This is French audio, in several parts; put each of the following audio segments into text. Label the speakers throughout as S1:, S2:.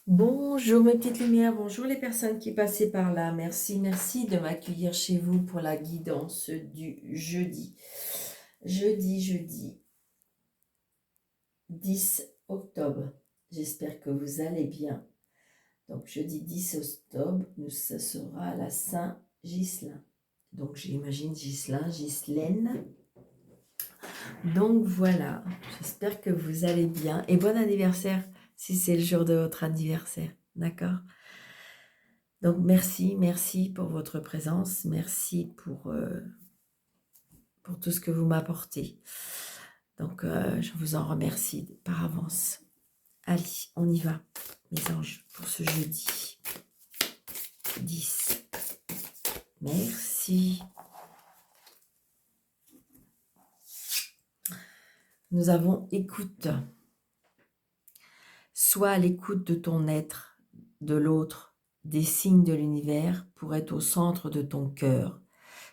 S1: Bonjour mes petites lumières, bonjour les personnes qui passaient par là. Merci, merci de m'accueillir chez vous pour la guidance du jeudi. Jeudi 10 octobre. J'espère que vous allez bien. Donc jeudi 10 octobre, ce sera la Saint-Ghislain. Donc j'imagine Ghislaine. Donc voilà, j'espère que vous allez bien. Et bon anniversaire si c'est le jour de votre anniversaire. D'accord ? Donc merci pour votre présence, merci pour tout ce que vous m'apportez. Donc je vous en remercie par avance. Allez, on y va, mes anges, pour ce jeudi 10. Merci. Nous avons écoute. Sois à l'écoute de ton être, de l'autre, des signes de l'univers pour être au centre de ton cœur.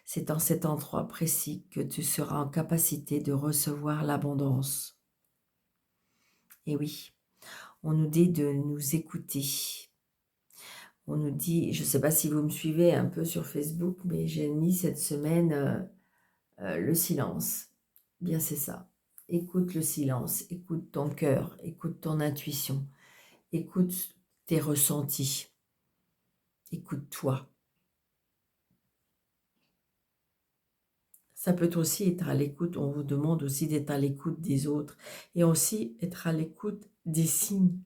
S1: C'est en cet endroit précis que tu seras en capacité de recevoir l'abondance. Et oui, on nous dit de nous écouter. On nous dit, je ne sais pas si vous me suivez un peu sur Facebook, mais j'ai mis cette semaine le silence. Bien, c'est ça. Écoute le silence, écoute ton cœur, écoute ton intuition, écoute tes ressentis, écoute-toi. Ça peut aussi être à l'écoute, on vous demande aussi d'être à l'écoute des autres et aussi être à l'écoute des signes,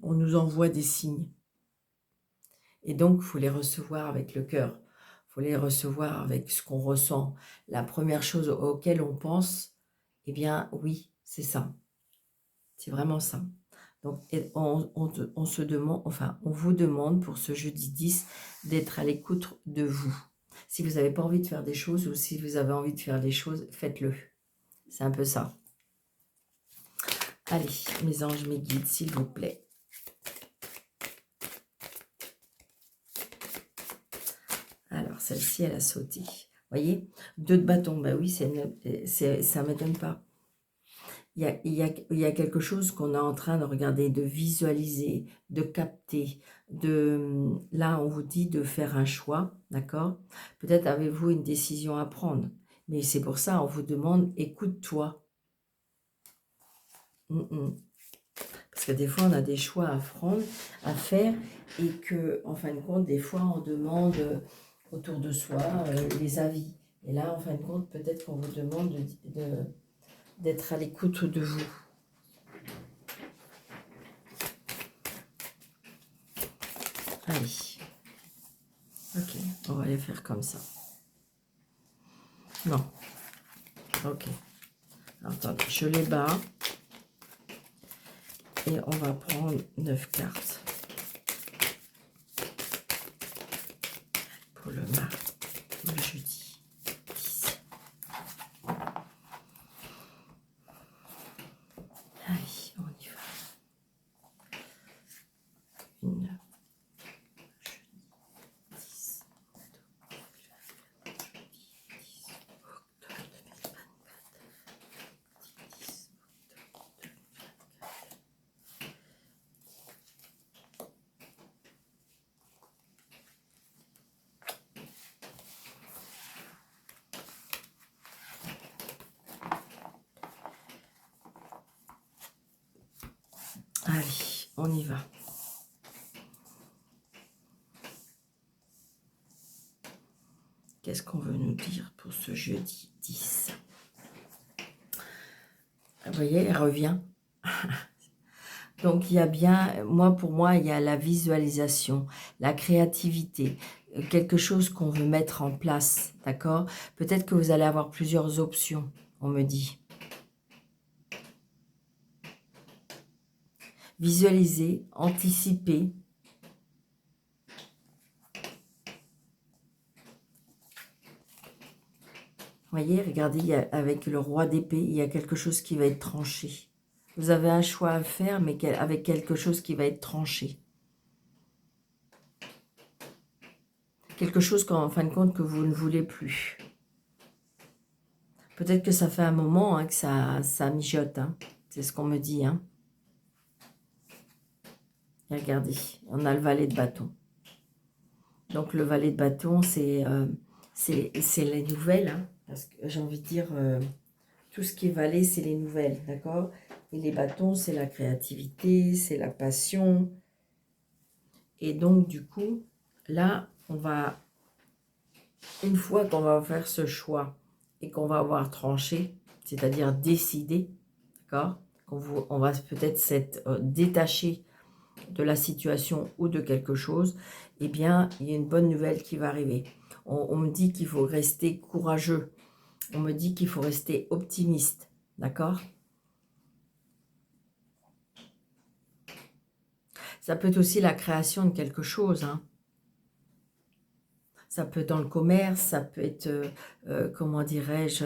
S1: on nous envoie des signes. Et donc, il faut les recevoir avec le cœur, il faut les recevoir avec ce qu'on ressent. La première chose auquel on pense, eh bien oui, c'est ça, c'est vraiment ça. Donc, on se demande, enfin, on vous demande pour ce jeudi 10 d'être à l'écoute de vous. Si vous n'avez pas envie de faire des choses ou si vous avez envie de faire des choses, faites-le. C'est un peu ça. Allez, mes anges, mes guides, s'il vous plaît. Alors, celle-ci, elle a sauté. Vous voyez, 2 de bâton, ben oui, ça ne m'étonne pas. Il y a quelque chose qu'on est en train de regarder, de visualiser, de capter. Là, on vous dit de faire un choix, d'accord? Peut-être avez-vous une décision à prendre. Mais c'est pour ça, on vous demande, écoute-toi. Parce que des fois, on a des choix à prendre, à faire, et que, en fin de compte, des fois, on demande autour de soi les avis. Et là, en fin de compte, peut-être qu'on vous demande d'être à l'écoute de vous. Allez. Ok, on va les faire comme ça. Non. Ok. Alors, attendez, je les bats. Et on va prendre 9 cartes. Pour le jeudi 10. Allez, on y va. Une. Allez, on y va. Qu'est-ce qu'on veut nous dire pour ce jeudi 10? Vous voyez, elle revient. Donc, il y a bien, pour moi, il y a la visualisation, la créativité, quelque chose qu'on veut mettre en place, d'accord? Peut-être que vous allez avoir plusieurs options, on me dit. Visualiser, anticiper. Vous voyez, regardez, avec le roi d'épée, il y a quelque chose qui va être tranché. Vous avez un choix à faire, mais avec quelque chose qui va être tranché. Quelque chose qu'en fin de compte, que vous ne voulez plus. Peut-être que ça fait un moment hein, que ça mijote. Hein. C'est ce qu'on me dit. Hein. Et regardez, on a le valet de bâton. Donc le valet de bâton, c'est les nouvelles, hein, parce que j'ai envie de dire, tout ce qui est valet, c'est les nouvelles, d'accord? Et les bâtons, c'est la créativité, c'est la passion. Et donc, du coup, là, on va, une fois qu'on va faire ce choix et qu'on va avoir tranché, c'est-à-dire décidé, d'accord? On va peut-être s'être détaché de la situation ou de quelque chose, eh bien, il y a une bonne nouvelle qui va arriver. On me dit qu'il faut rester courageux. On me dit qu'il faut rester optimiste, d'accord? Ça peut être aussi la création de quelque chose, hein. Ça peut être dans le commerce, ça peut être, comment dirais-je,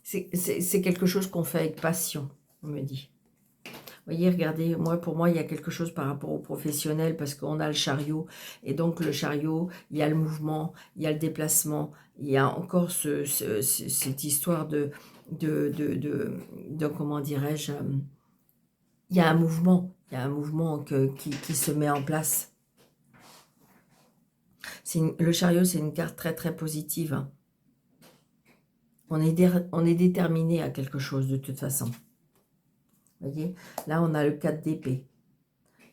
S1: c'est quelque chose qu'on fait avec passion, on me dit. Vous voyez, regardez, pour moi, il y a quelque chose par rapport au professionnel parce qu'on a le chariot. Et donc, le chariot, il y a le mouvement, il y a le déplacement. Il y a encore cette histoire de comment dirais-je, il y a un mouvement. Il y a un mouvement qui se met en place. Le chariot, c'est une carte très, très positive, hein. On est déterminé à quelque chose de toute façon. Vous voyez, là, on a le 4 d'épée.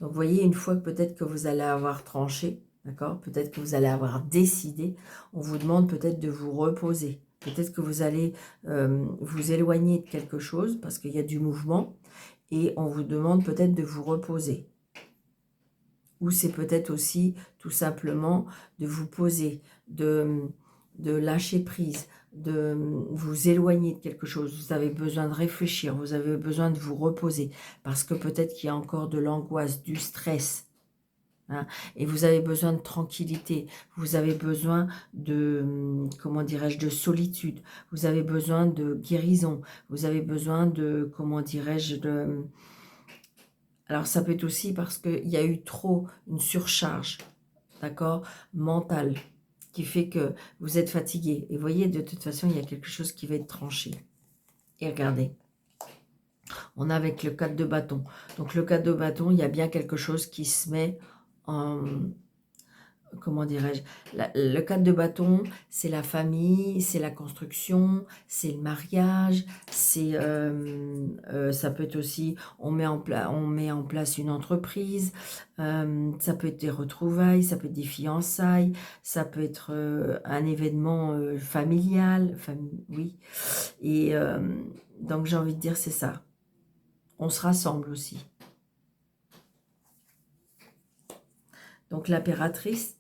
S1: Donc, vous voyez, une fois que peut-être que vous allez avoir tranché, d'accord, peut-être que vous allez avoir décidé, on vous demande peut-être de vous reposer. Peut-être que vous allez vous éloigner de quelque chose parce qu'il y a du mouvement et on vous demande peut-être de vous reposer. Ou c'est peut-être aussi tout simplement de vous poser, de lâcher prise, de vous éloigner de quelque chose. Vous avez besoin de réfléchir, vous avez besoin de vous reposer parce que peut-être qu'il y a encore de l'angoisse, du stress. Hein, et vous avez besoin de tranquillité, vous avez besoin de, comment dirais-je, de solitude, vous avez besoin de guérison, vous avez besoin de, comment dirais-je, de... Alors ça peut être aussi parce qu'il y a eu trop, une surcharge, d'accord, mentale, qui fait que vous êtes fatigué. Et vous voyez, de toute façon, il y a quelque chose qui va être tranché. Et regardez, on a avec le 4 de bâton. Donc le 4 de bâton, il y a bien quelque chose qui se met en... Comment dirais-je, le 4 de bâton, c'est la famille, c'est la construction, c'est le mariage, c'est ça peut être aussi, on met en place une entreprise, ça peut être des retrouvailles, ça peut être des fiançailles, ça peut être un événement familial, oui. Et donc j'ai envie de dire, c'est ça. On se rassemble aussi. Donc l'impératrice,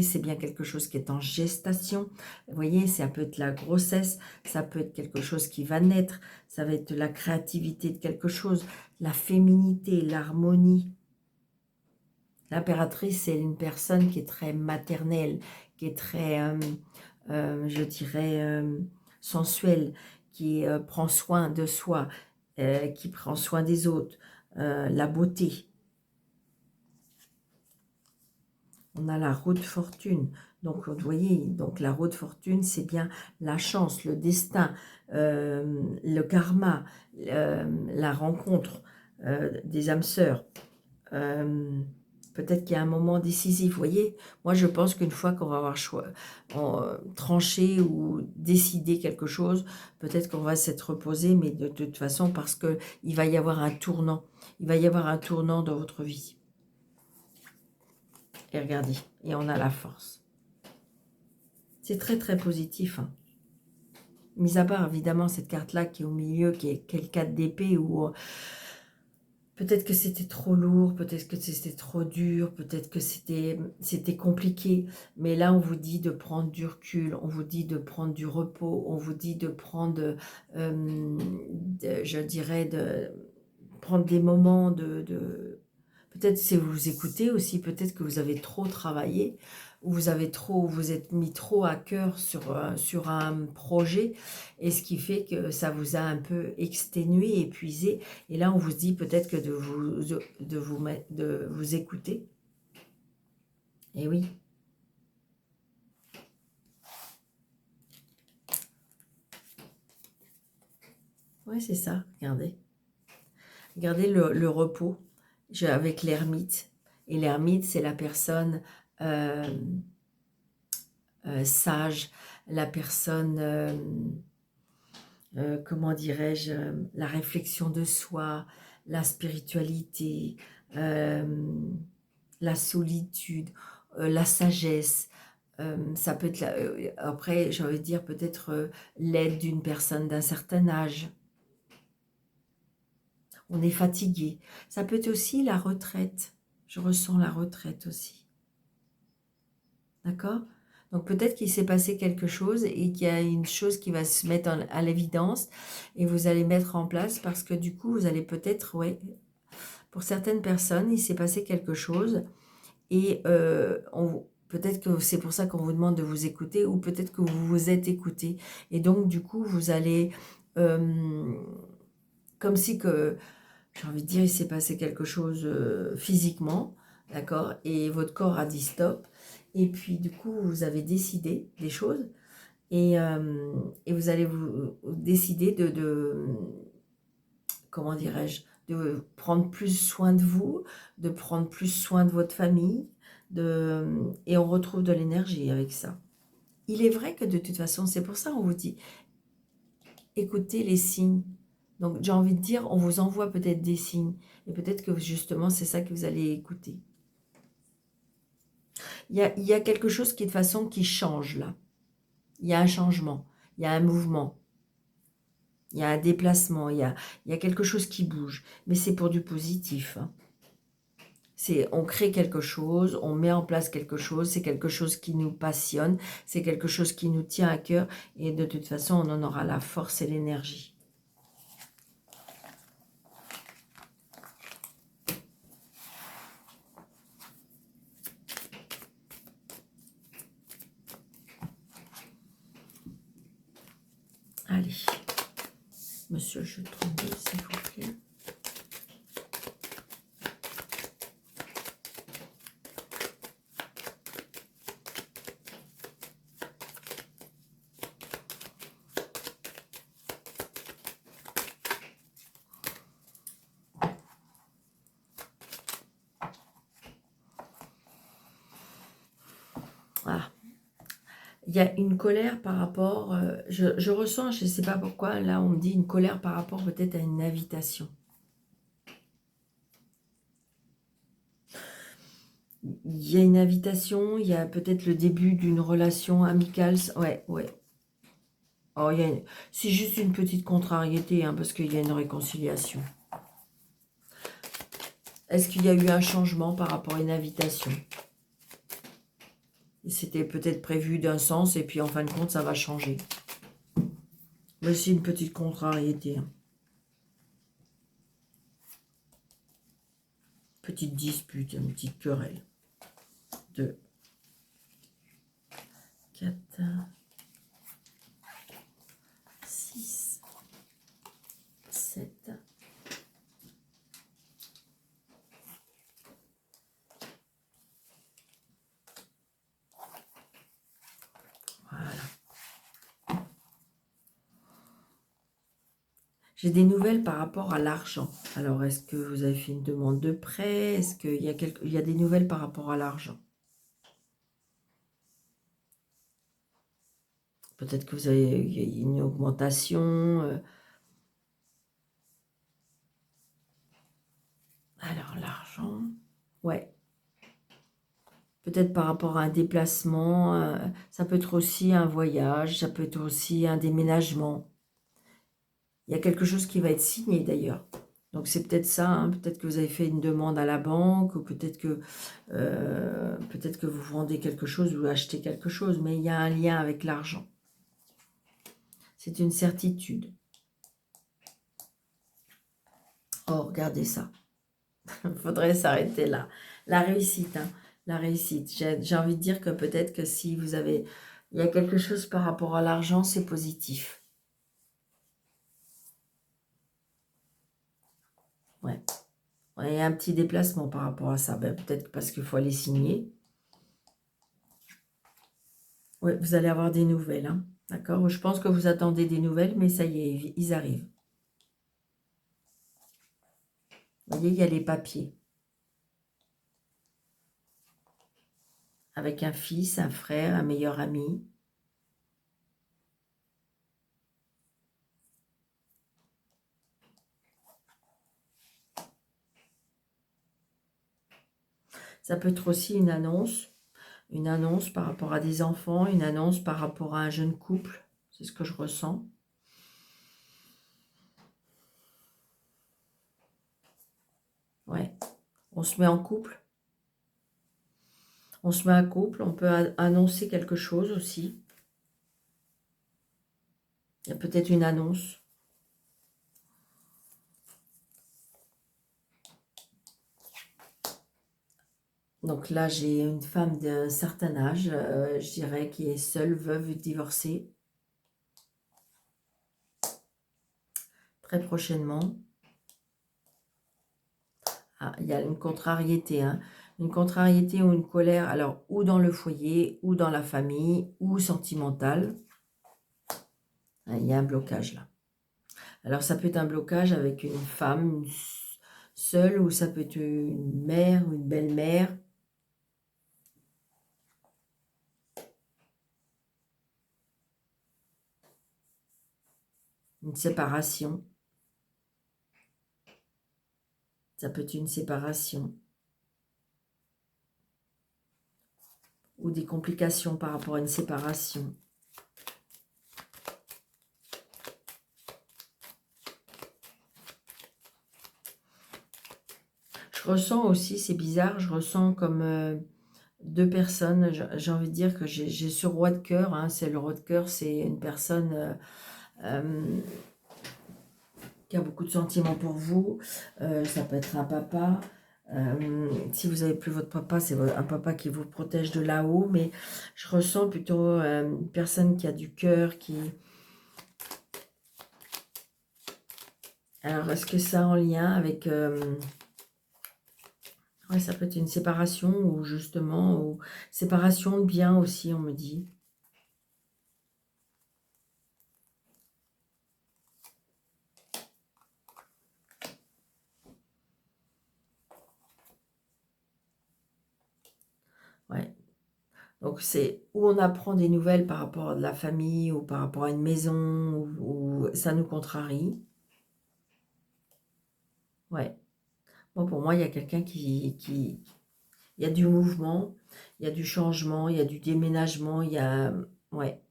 S1: c'est bien quelque chose qui est en gestation. Vous voyez, ça peut être la grossesse, ça peut être quelque chose qui va naître, ça va être la créativité de quelque chose, la féminité, l'harmonie. L'impératrice, c'est une personne qui est très maternelle, qui est très, je dirais, sensuelle, qui prend soin de soi, qui prend soin des autres, la beauté. On a la roue de fortune. Donc, vous voyez, donc la roue de fortune, c'est bien la chance, le destin, le karma, la rencontre des âmes sœurs. Peut-être qu'il y a un moment décisif. Vous voyez, moi, je pense qu'une fois qu'on va avoir tranché ou décidé quelque chose, peut-être qu'on va s'être reposé, mais de toute façon, parce qu'il va y avoir un tournant. Il va y avoir un tournant dans votre vie. Et regardez, et on a la force. C'est très très positif, hein. Mis à part évidemment cette carte-là qui est au milieu, qui est le 4 d'épée, où peut-être que c'était trop lourd, peut-être que c'était trop dur, peut-être que c'était compliqué. Mais là, on vous dit de prendre du recul, on vous dit de prendre du repos, on vous dit de prendre, je dirais, de prendre des moments peut-être si vous vous écoutez aussi, peut-être que vous avez trop travaillé, ou vous êtes mis trop à cœur sur un projet, et ce qui fait que ça vous a un peu exténué, épuisé, et là on vous dit peut-être que de vous écouter. Et oui. Oui, c'est ça, regardez. Regardez le repos avec l'ermite. Et l'ermite, c'est la personne sage, la personne, comment dirais-je, la réflexion de soi, la spiritualité, la solitude, la sagesse. Ça peut être, après, j'ai envie de dire peut-être l'aide d'une personne d'un certain âge. On est fatigué. Ça peut être aussi la retraite. Je ressens la retraite aussi. D'accord? Donc peut-être qu'il s'est passé quelque chose et qu'il y a une chose qui va se mettre à l'évidence et vous allez mettre en place parce que du coup, vous allez peut-être, ouais, pour certaines personnes, il s'est passé quelque chose et peut-être que c'est pour ça qu'on vous demande de vous écouter ou peut-être que vous vous êtes écouté. Et donc du coup, vous allez, comme si que, j'ai envie de dire, il s'est passé quelque chose physiquement, d'accord? Et votre corps a dit stop. Et puis, du coup, vous avez décidé des choses et vous allez vous décider comment dirais-je, de prendre plus soin de vous, de prendre plus soin de votre famille, et on retrouve de l'énergie avec ça. Il est vrai que de toute façon, c'est pour ça qu'on vous dit, écoutez les signes. Donc, j'ai envie de dire, on vous envoie peut-être des signes. Et peut-être que justement, c'est ça que vous allez écouter. Il y a quelque chose qui, de façon, qui change là. Il y a un changement, il y a un mouvement, il y a un déplacement, il y a quelque chose qui bouge. Mais c'est pour du positif. Hein. On crée quelque chose, on met en place quelque chose, c'est quelque chose qui nous passionne, c'est quelque chose qui nous tient à cœur. Et de toute façon, on en aura la force et l'énergie. Allez, monsieur, je tombe, s'il vous plaît. Ah, il y a une colère par rapport, je ressens, je ne sais pas pourquoi, là on me dit une colère par rapport peut-être à une invitation. Il y a une invitation, il y a peut-être le début d'une relation amicale. Ouais, ouais. Oh, c'est juste une petite contrariété, hein, parce qu'il y a une réconciliation. Est-ce qu'il y a eu un changement par rapport à une invitation? C'était peut-être prévu d'un sens, et puis en fin de compte, ça va changer. Mais c'est une petite contrariété. Hein. Petite dispute, une petite querelle. 2, 4, 6, 7. Voilà. J'ai des nouvelles par rapport à l'argent. Alors, est-ce que vous avez fait une demande de prêt? Est-ce qu'il y a des nouvelles par rapport à l'argent? Peut-être que vous avez une augmentation. Alors, l'argent, ouais. Peut-être par rapport à un déplacement, ça peut être aussi un voyage, ça peut être aussi un déménagement. Il y a quelque chose qui va être signé d'ailleurs. Donc c'est peut-être ça, hein. Peut-être que vous avez fait une demande à la banque, ou peut-être que vous vendez quelque chose ou achetez quelque chose, mais il y a un lien avec l'argent. C'est une certitude. Oh, regardez ça. Il faudrait s'arrêter là. La réussite, hein. La réussite. J'ai envie de dire que peut-être que si vous avez... Il y a quelque chose par rapport à l'argent, c'est positif. Ouais. Il y a un petit déplacement par rapport à ça. Ben, peut-être parce qu'il faut aller signer. Oui, vous allez avoir des nouvelles. Hein. D'accord? Je pense que vous attendez des nouvelles, mais ça y est, ils arrivent. Vous voyez, il y a les papiers. Avec un fils, un frère, un meilleur ami. Ça peut être aussi une annonce par rapport à des enfants, une annonce par rapport à un jeune couple. C'est ce que je ressens. Ouais, on se met en couple. On se met en couple, on peut annoncer quelque chose aussi. Il y a peut-être une annonce. Donc là, j'ai une femme d'un certain âge, je dirais, qui est seule, veuve, divorcée. Très prochainement. Ah, il y a une contrariété, hein. Une contrariété ou une colère, alors ou dans le foyer, ou dans la famille, ou sentimentale. Ah, il y a un blocage là. Alors ça peut être un blocage avec une femme seule, ou ça peut être une mère ou une belle-mère. Une séparation. Ça peut être une séparation. Ou des complications par rapport à une séparation. Je ressens aussi, c'est bizarre, je ressens comme deux personnes. J'ai envie de dire que j'ai ce roi de cœur, hein, c'est le roi de cœur, c'est une personne qui a beaucoup de sentiments pour vous. Ça peut être un papa. Si vous n'avez plus votre papa, c'est un papa qui vous protège de là-haut, mais je ressens plutôt une personne qui a du cœur, qui... Alors, est-ce que ça a en lien avec... Ouais, ça peut être une séparation, ou justement, ou séparation de biens aussi, on me dit. Ouais. Donc, c'est où on apprend des nouvelles par rapport à de la famille, ou par rapport à une maison, ou ça nous contrarie. Ouais. Bon, pour moi, il y a quelqu'un qui... Il y a du mouvement, il y a du changement, il y a du déménagement, il y a... Ouais,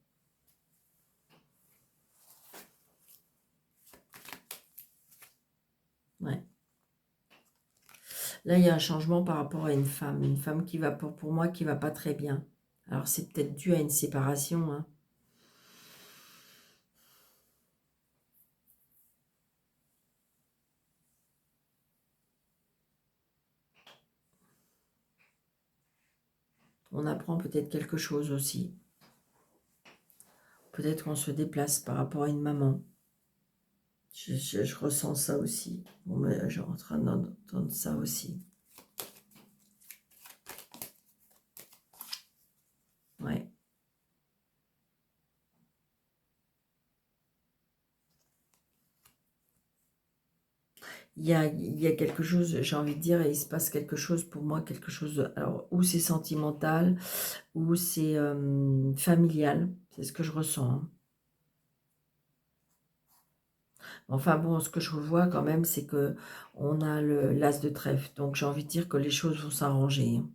S1: ouais. Là, il y a un changement par rapport à une femme qui va, pour moi, qui va pas très bien. Alors, c'est peut-être dû à une séparation, hein. On apprend peut-être quelque chose aussi. Peut-être qu'on se déplace par rapport à une maman. Je ressens ça aussi. Bon, mais je suis en train d'entendre ça aussi. Ouais. Il y a quelque chose, j'ai envie de dire, et il se passe quelque chose pour moi, quelque chose, alors, ou c'est sentimental, ou c'est familial, c'est ce que je ressens, hein. Enfin bon, ce que je vois quand même, c'est que on a l'as de trèfle, donc j'ai envie de dire que les choses vont s'arranger, hein.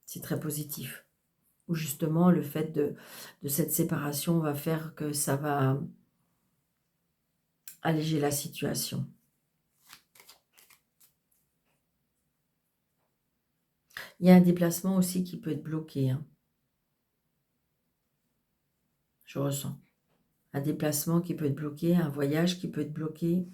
S1: C'est très positif. Ou justement, le fait de cette séparation va faire que ça va alléger la situation. Il y a un déplacement aussi qui peut être bloqué, hein. Je ressens. Un déplacement qui peut être bloqué, un voyage qui peut être bloqué.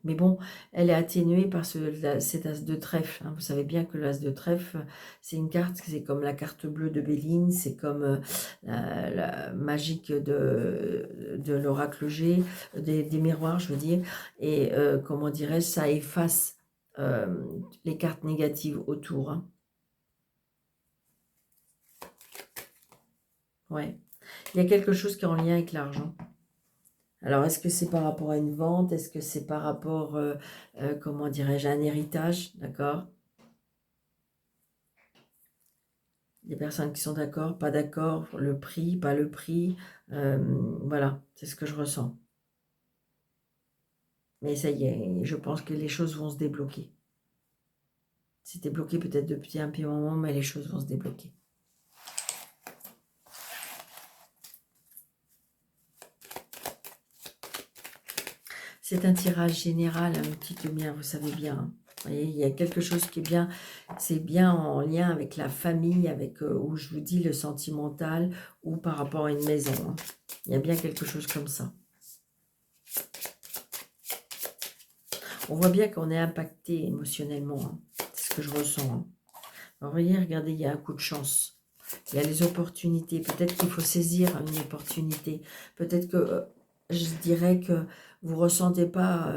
S1: Mais bon, elle est atténuée par cet as de trèfle, hein. Vous savez bien que l'as de trèfle, c'est une carte, c'est comme la carte bleue de Béline, c'est comme la magique de l'oracle G, des miroirs, je veux dire. Et comment dirais-je, ça efface euh, les cartes négatives autour, hein. Ouais. Il y a quelque chose qui est en lien avec l'argent. Alors, est-ce que c'est par rapport à une vente? Est-ce que c'est par rapport, comment dirais-je, à un héritage? D'accord? Des personnes qui sont d'accord, pas d'accord, le prix, pas le prix. Voilà, c'est ce que je ressens. Mais ça y est, je pense que les choses vont se débloquer. C'était bloqué peut-être depuis un petit moment, mais les choses vont se débloquer. C'est un tirage général, une petite lumière, vous savez bien. Hein. Vous voyez, il y a quelque chose qui est bien, c'est bien en lien avec la famille, avec, où je vous dis, le sentimental, ou par rapport à une maison. Hein. Il y a bien quelque chose comme ça. On voit bien qu'on est impacté émotionnellement. Hein. C'est ce que je ressens. Hein. Alors, voyez, regardez, il y a un coup de chance. Il y a les opportunités. Peut-être qu'il faut saisir une opportunité. Peut-être que, je dirais que vous ne ressentez pas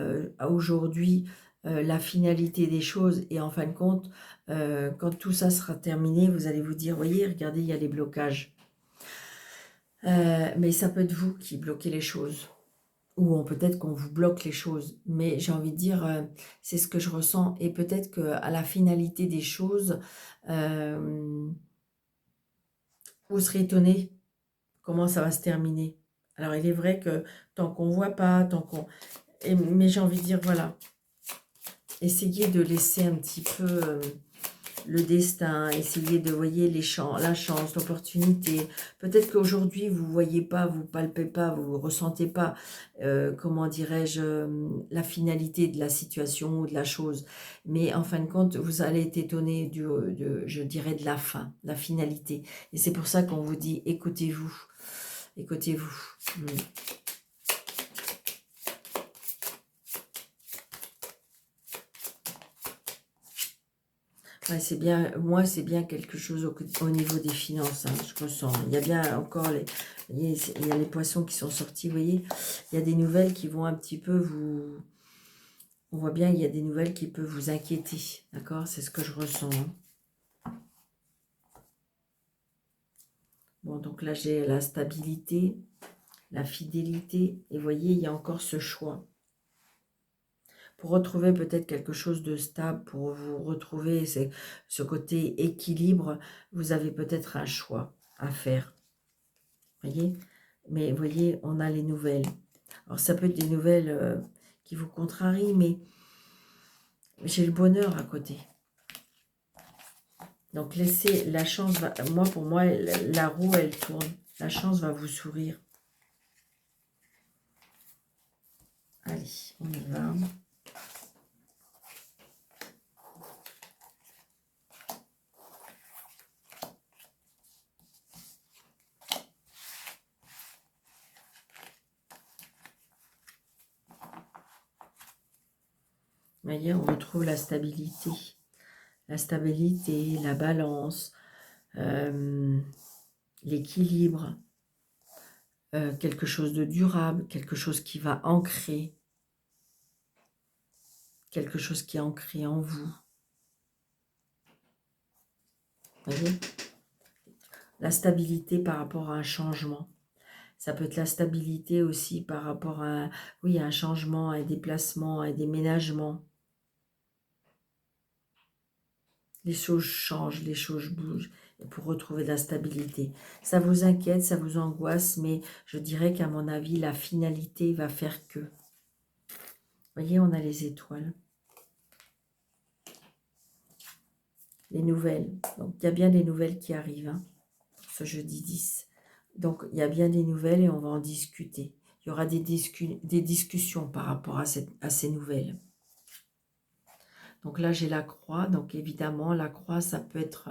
S1: aujourd'hui la finalité des choses. Et en fin de compte, quand tout ça sera terminé, vous allez vous dire, voyez, regardez, il y a les blocages. Mais ça peut être vous qui bloquez les choses. Ou peut-être qu'on vous bloque les choses. Mais j'ai envie de dire, c'est ce que je ressens. Et peut-être qu'à la finalité des choses, vous serez étonné comment ça va se terminer. Alors, il est vrai que tant qu'on ne voit pas, tant qu'on... Mais j'ai envie de dire, voilà, essayez de laisser un petit peu le destin, essayez de, voyez, la chance, l'opportunité. Peut-être qu'aujourd'hui, vous ne voyez pas, vous ne palpez pas, vous ne ressentez pas, comment dirais-je, la finalité de la situation ou de la chose. Mais en fin de compte, vous allez être étonné, je dirais, de la fin, la finalité. Et c'est pour ça qu'on vous dit, écoutez-vous. Écoutez-vous. Ouais, c'est bien, moi, c'est bien quelque chose au niveau des finances, hein, je ressens. Il y a bien encore il y a les poissons qui sont sortis, vous voyez. Il y a des nouvelles qui vont un petit peu vous... On voit bien, il y a des nouvelles qui peuvent vous inquiéter, d'accord? C'est ce que je ressens. Hein. Bon, donc là, j'ai la stabilité, la fidélité, et vous voyez, il y a encore ce choix. Pour retrouver peut-être quelque chose de stable, pour vous retrouver ce côté équilibre, vous avez peut-être un choix à faire. Voyez, mais vous voyez, on a les nouvelles. Alors, ça peut être des nouvelles qui vous contrarient, mais j'ai le bonheur à côté. Donc, laissez la chance, pour moi, la roue, elle tourne. La chance va vous sourire. Allez, on y va. Vous voyez, on retrouve la stabilité. La stabilité, la balance, l'équilibre, quelque chose de durable, quelque chose qui va ancrer, quelque chose qui est ancré en vous. Voyez, la stabilité par rapport à un changement. Ça peut être la stabilité aussi par rapport à, oui, à un changement, à un déplacement, à un déménagement. Les choses changent, les choses bougent pour retrouver de la stabilité. Ça vous inquiète, ça vous angoisse, mais je dirais qu'à mon avis, la finalité va faire que. Vous voyez, on a les étoiles. Les nouvelles. Donc, il y a bien des nouvelles qui arrivent, hein, ce jeudi 10. Donc, il y a bien des nouvelles et on va en discuter. Il y aura des discussions par rapport à ces nouvelles. Donc là, j'ai la croix. Donc évidemment, la croix, ça peut être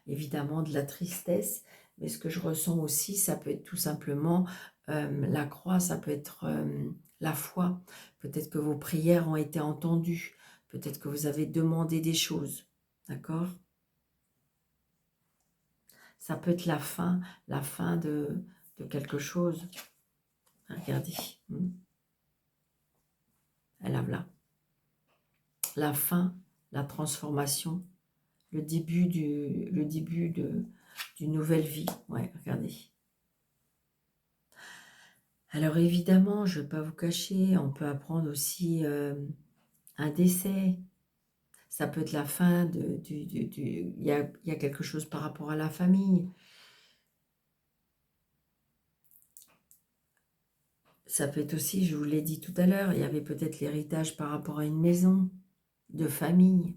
S1: évidemment de la tristesse. Mais ce que je ressens aussi, ça peut être tout simplement la croix, ça peut être la foi. Peut-être que vos prières ont été entendues. Peut-être que vous avez demandé des choses. D'accord? Ça peut être la fin de quelque chose. Regardez. Elle a là. La fin, la transformation, le début d'une nouvelle vie. Ouais, regardez. Alors évidemment, je ne vais pas vous cacher, on peut apprendre aussi un décès. Ça peut être la fin il y a quelque chose par rapport à la famille. Ça peut être aussi, je vous l'ai dit tout à l'heure, il y avait peut-être l'héritage par rapport à une maison de famille.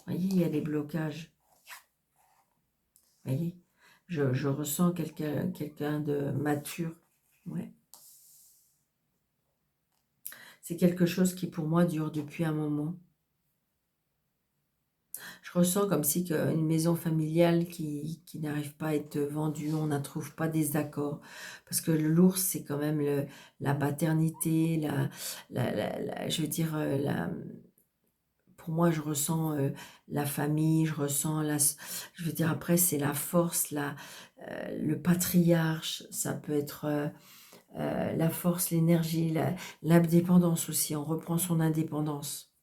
S1: Vous voyez, il y a des blocages. Vous voyez, je ressens quelqu'un de mature. Ouais. C'est quelque chose qui pour moi dure depuis un moment. Je ressens comme si une maison familiale qui n'arrive pas à être vendue, on n'en trouve pas des accords. Parce que l'ours, c'est quand même la maternité, je veux dire, pour moi, je ressens la famille, je ressens je veux dire, après, c'est la force, le patriarche, ça peut être la force, l'énergie, l'indépendance aussi, on reprend son indépendance.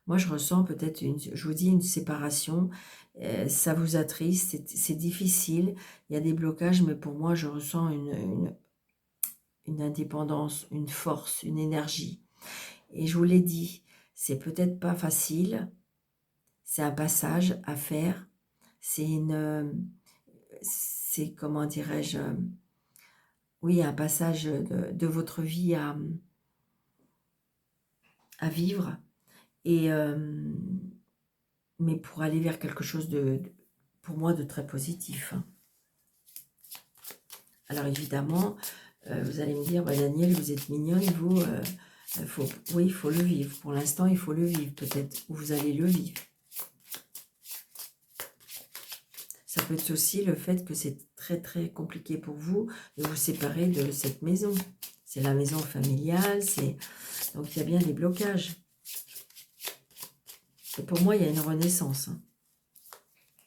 S1: Moi, je ressens peut-être, je vous dis, une séparation, ça vous attriste, c'est difficile, il y a des blocages, mais pour moi, je ressens une indépendance, une force, une énergie. Et je vous l'ai dit, c'est peut-être pas facile, c'est un passage à faire, c'est comment dirais-je, oui, un passage de votre vie à vivre, et mais pour aller vers quelque chose pour moi, de très positif. Alors évidemment, vous allez me dire, bah, Daniel, vous êtes mignonne, vous, oui, il faut le vivre. Pour l'instant, il faut le vivre, peut-être, ou vous allez le vivre. Ça peut être aussi le fait que c'est très très compliqué pour vous de vous séparer de cette maison. C'est la maison familiale, donc il y a bien des blocages. Et pour moi, il y a une renaissance. Hein.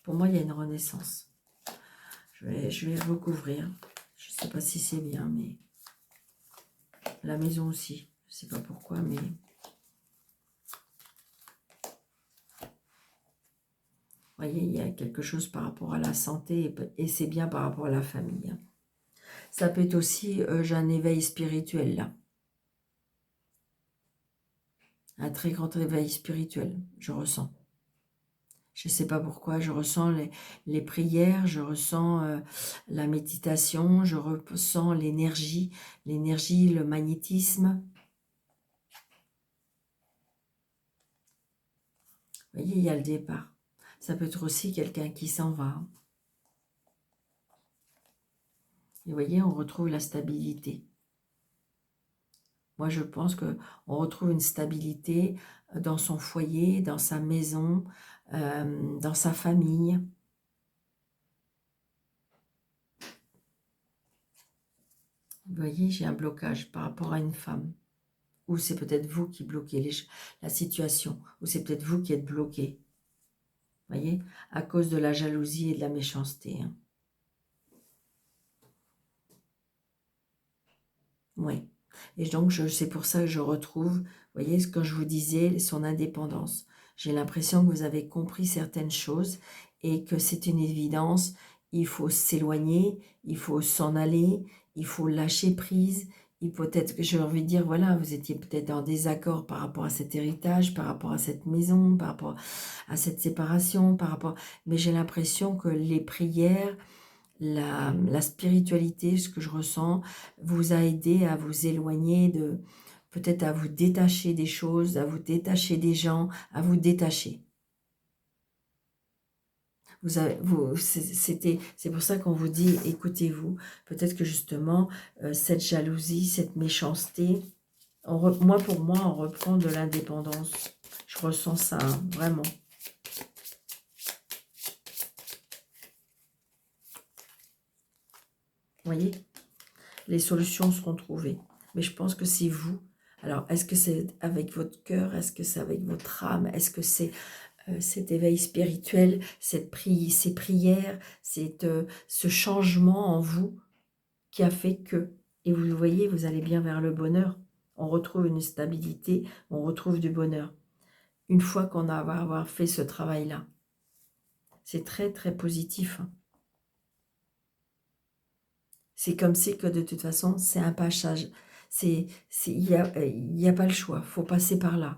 S1: Pour moi, il y a une renaissance. Je vais recouvrir. Je ne sais pas si c'est bien, mais la maison aussi. Je ne sais pas pourquoi, mais... Vous voyez, il y a quelque chose par rapport à la santé et c'est bien par rapport à la famille. Hein. Ça peut être aussi, j'ai un éveil spirituel là. Un très grand éveil spirituel, je ressens. Je ne sais pas pourquoi, je ressens les prières, je ressens la méditation, je ressens l'énergie, le magnétisme. Vous voyez, il y a le départ. Ça peut être aussi quelqu'un qui s'en va. Et vous voyez, on retrouve la stabilité. Moi, je pense qu'on retrouve une stabilité dans son foyer, dans sa maison, dans sa famille. Vous voyez, j'ai un blocage par rapport à une femme. Ou c'est peut-être vous qui bloquez la situation. Ou c'est peut-être vous qui êtes bloqué. Vous voyez, à cause de la jalousie et de la méchanceté. Hein. Oui. Et donc, c'est pour ça que je retrouve, vous voyez, ce que je vous disais, son indépendance. J'ai l'impression que vous avez compris certaines choses et que c'est une évidence. Il faut s'éloigner, il faut s'en aller, il faut lâcher prise. Et peut-être que j'ai envie de dire, voilà, vous étiez peut-être en désaccord par rapport à cet héritage, par rapport à cette maison, par rapport à cette séparation, mais j'ai l'impression que les prières, la spiritualité, ce que je ressens, vous a aidé à vous éloigner peut-être à vous détacher des choses, à vous détacher des gens, à vous détacher. C'est pour ça qu'on vous dit, écoutez-vous, peut-être que justement, cette jalousie, cette méchanceté, moi, pour moi, on reprend de l'indépendance. Je ressens ça, hein, vraiment. Vous voyez, les solutions seront trouvées. Mais je pense que c'est vous. Alors, est-ce que c'est avec votre cœur? Est-ce que c'est avec votre âme? Est-ce que c'est cet éveil spirituel, ces prières, ce changement en vous qui a fait que... Et vous voyez, vous allez bien vers le bonheur. On retrouve une stabilité, on retrouve du bonheur. Une fois qu'on va avoir fait ce travail-là. C'est très, très positif. Hein. C'est comme si que de toute façon, c'est un passage. Il y a pas le choix, il faut passer par là.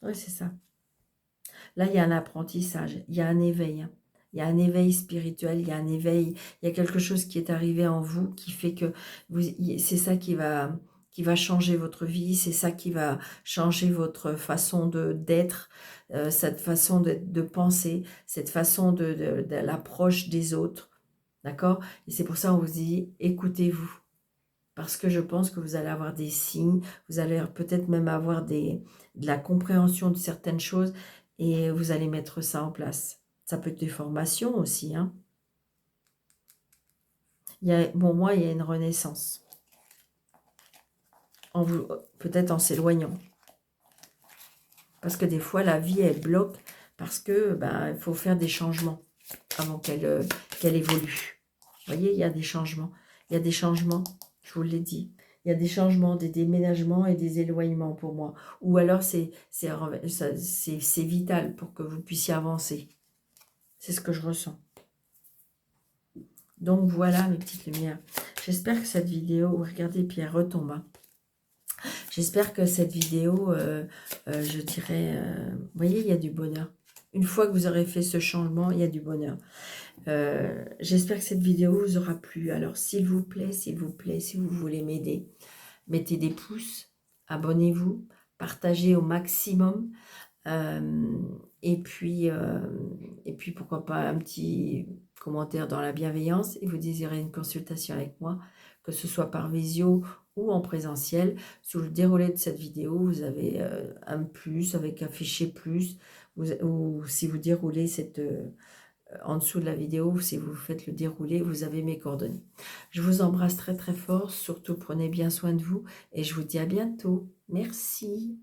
S1: Oui, c'est ça. Là, il y a un apprentissage, il y a un éveil. Hein. Il y a un éveil spirituel, il y a un éveil, il y a quelque chose qui est arrivé en vous qui fait que c'est ça qui va changer votre vie, c'est ça qui va changer votre façon d'être, cette façon de penser, cette façon de l'approche des autres. D'accord? Et c'est pour ça qu'on vous dit, écoutez-vous. Parce que je pense que vous allez avoir des signes, vous allez peut-être même avoir de la compréhension de certaines choses et vous allez mettre ça en place. Ça peut être des formations aussi. Hein. Bon, moi, il y a une renaissance. Peut-être en s'éloignant. Parce que des fois, la vie, elle bloque parce que il faut faire des changements avant qu'elle évolue. Vous voyez, il y a des changements. Il y a des changements, je vous l'ai dit. Il y a des changements, des déménagements et des éloignements pour moi. Ou alors, c'est vital pour que vous puissiez avancer. C'est ce que je ressens. Donc, voilà mes petites lumières. J'espère que cette vidéo... Regardez, puis elle retombe. Hein. J'espère que cette vidéo, je dirais... vous voyez, il y a du bonheur. Une fois que vous aurez fait ce changement, il y a du bonheur. J'espère que cette vidéo vous aura plu. Alors, s'il vous plaît, si vous voulez m'aider, mettez des pouces, abonnez-vous, partagez au maximum. Et puis, pourquoi pas un petit commentaire dans la bienveillance. Et vous désirez une consultation avec moi, que ce soit par visio ou en présentiel. Sous le déroulé de cette vidéo, vous avez un plus avec affiché plus. Ou si vous déroulez en dessous de la vidéo, si vous faites le déroulé, vous avez mes coordonnées. Je vous embrasse très très fort, surtout prenez bien soin de vous et je vous dis à bientôt. Merci.